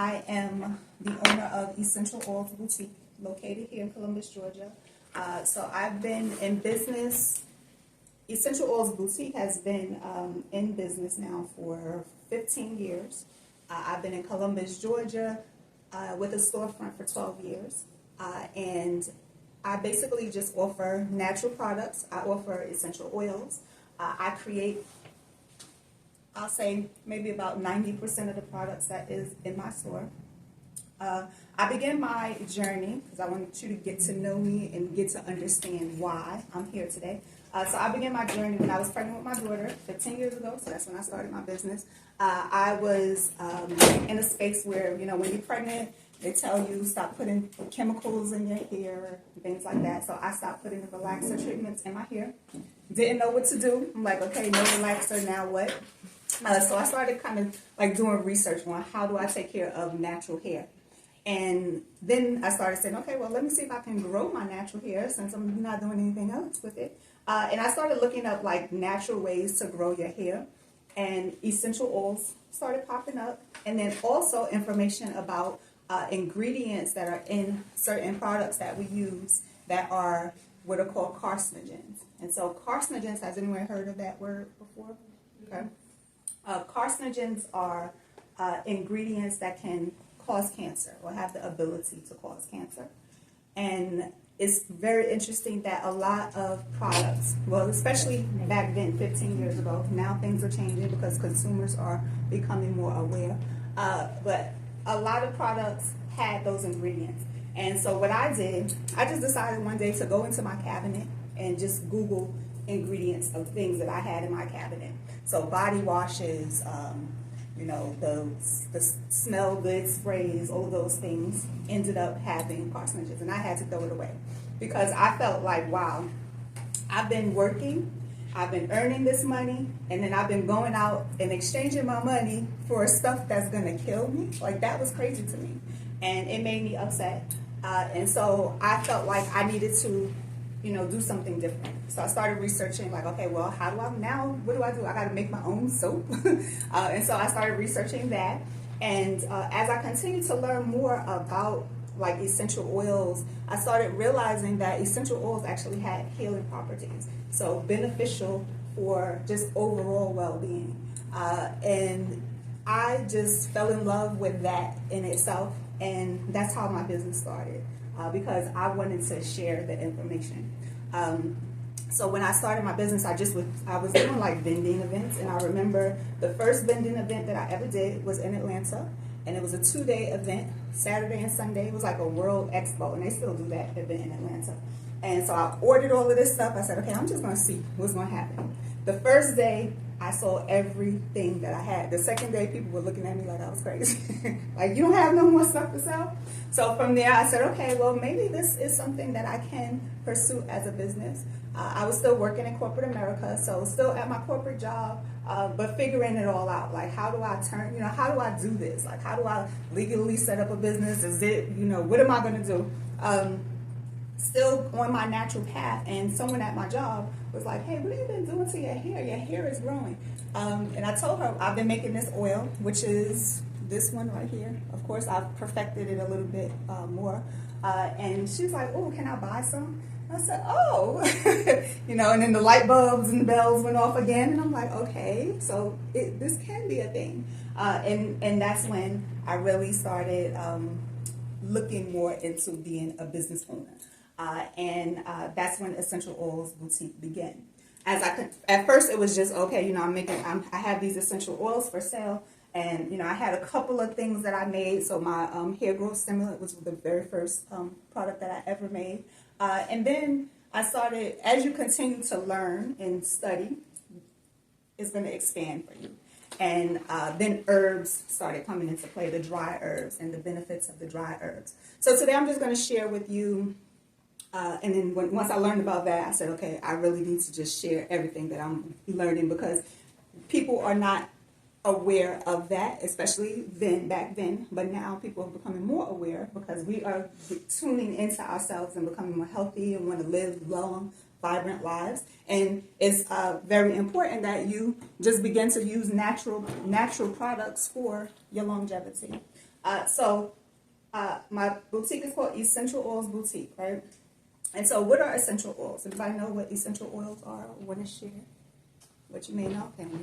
I am the owner of Essential Oils Boutique, located here in Columbus, Georgia. So I've been in business. Essential Oils Boutique has been in business now for 15 years. I've been in Columbus, Georgia, with a storefront for 12 years. And I basically just offer natural products. I offer essential oils. I create, I'll say, maybe about 90% of the products that is in my store. I began my journey because I want you to get to know me and get to understand why I'm here today. So I began my journey when I was pregnant with my daughter 15 years ago, so that's when I started my business. I was in a space where, you know, when you're pregnant, they tell you stop putting chemicals in your hair and things like that. So I stopped putting the relaxer treatments in my hair. Didn't know what to do. I'm like, okay, no relaxer, now what? So I started kind of like doing research on how do I take care of natural hair. And then I started saying, okay, well, let me see if I can grow my natural hair since I'm not doing anything else with it. And I started looking up like natural ways to grow your hair, and essential oils started popping up. And then also information about ingredients that are in certain products that we use that are what are called carcinogens. And so carcinogens, has anyone heard of that word before? Okay. Carcinogens are ingredients that can cause cancer or have the ability to cause cancer. And it's very interesting that a lot of products, well, especially back then, 15 years ago, now things are changing because consumers are becoming more aware. But a lot of products had those ingredients. And so what I did, I just decided one day to go into my cabinet and just Google ingredients of things that I had in my cabinet. So body washes, you know, the smell good sprays, all of those things ended up having carcinogens, and I had to throw it away because I felt like, wow, I've been working, I've been earning this money, and then I've been going out and exchanging my money for stuff that's gonna kill me. Like, that was crazy to me, and it made me upset. And so I felt like I needed to, you know, do something different. So I started researching, like, okay, well, how do I now? What do? I got to make my own soap. And so I started researching that. And as I continued to learn more about like essential oils, I started realizing that essential oils actually had healing properties, so beneficial for just overall well-being. And I just fell in love with that in itself, and that's how my business started. Because I wanted to share the information. So when I started my business, I was doing like vending events, and I remember the first vending event that I ever did was in Atlanta, and it was a 2-day event, Saturday and Sunday. It was like a World Expo, and they still do that event in Atlanta. And so I ordered all of this stuff. I said, okay, I'm just going to see what's going to happen. The first day, I sold everything that I had. The second day, people were looking at me like I was crazy. Like, you don't have no more stuff to sell? So from there, I said, okay, well, maybe this is something that I can pursue as a business. I was still working in corporate America, so still at my corporate job, but figuring it all out. Like, how do I how do I do this? Like, how do I legally set up a business? Is it, what am I going to do? Still on my natural path, and someone at my job was like, hey, what have you been doing to your hair? Your hair is growing. And I told her I've been making this oil, which is this one right here. Of course, I've perfected it a little bit more. And she's like, oh, can I buy some? I said, oh, and then the light bulbs and the bells went off again. And I'm like, okay, so this can be a thing. And that's when I really started looking more into being a business owner. And that's when Essential Oils Boutique began. At first it was just, okay, I have these essential oils for sale, and I had a couple of things that I made. So my hair growth stimulant was the very first product that I ever made, and then I started, as you continue to learn and study, it's going to expand for you. And then herbs started coming into play, the dry herbs and the benefits of the dry herbs. So today I'm just going to share with you. And then once I learned about that, I said, okay, I really need to just share everything that I'm learning, because people are not aware of that, especially back then. But now people are becoming more aware because we are tuning into ourselves and becoming more healthy and want to live long, vibrant lives. And it's very important that you just begin to use natural products for your longevity. My boutique is called Essential Oils Boutique, right? And so what are essential oils? Anybody know what essential oils are or want to share? What you may know? Can we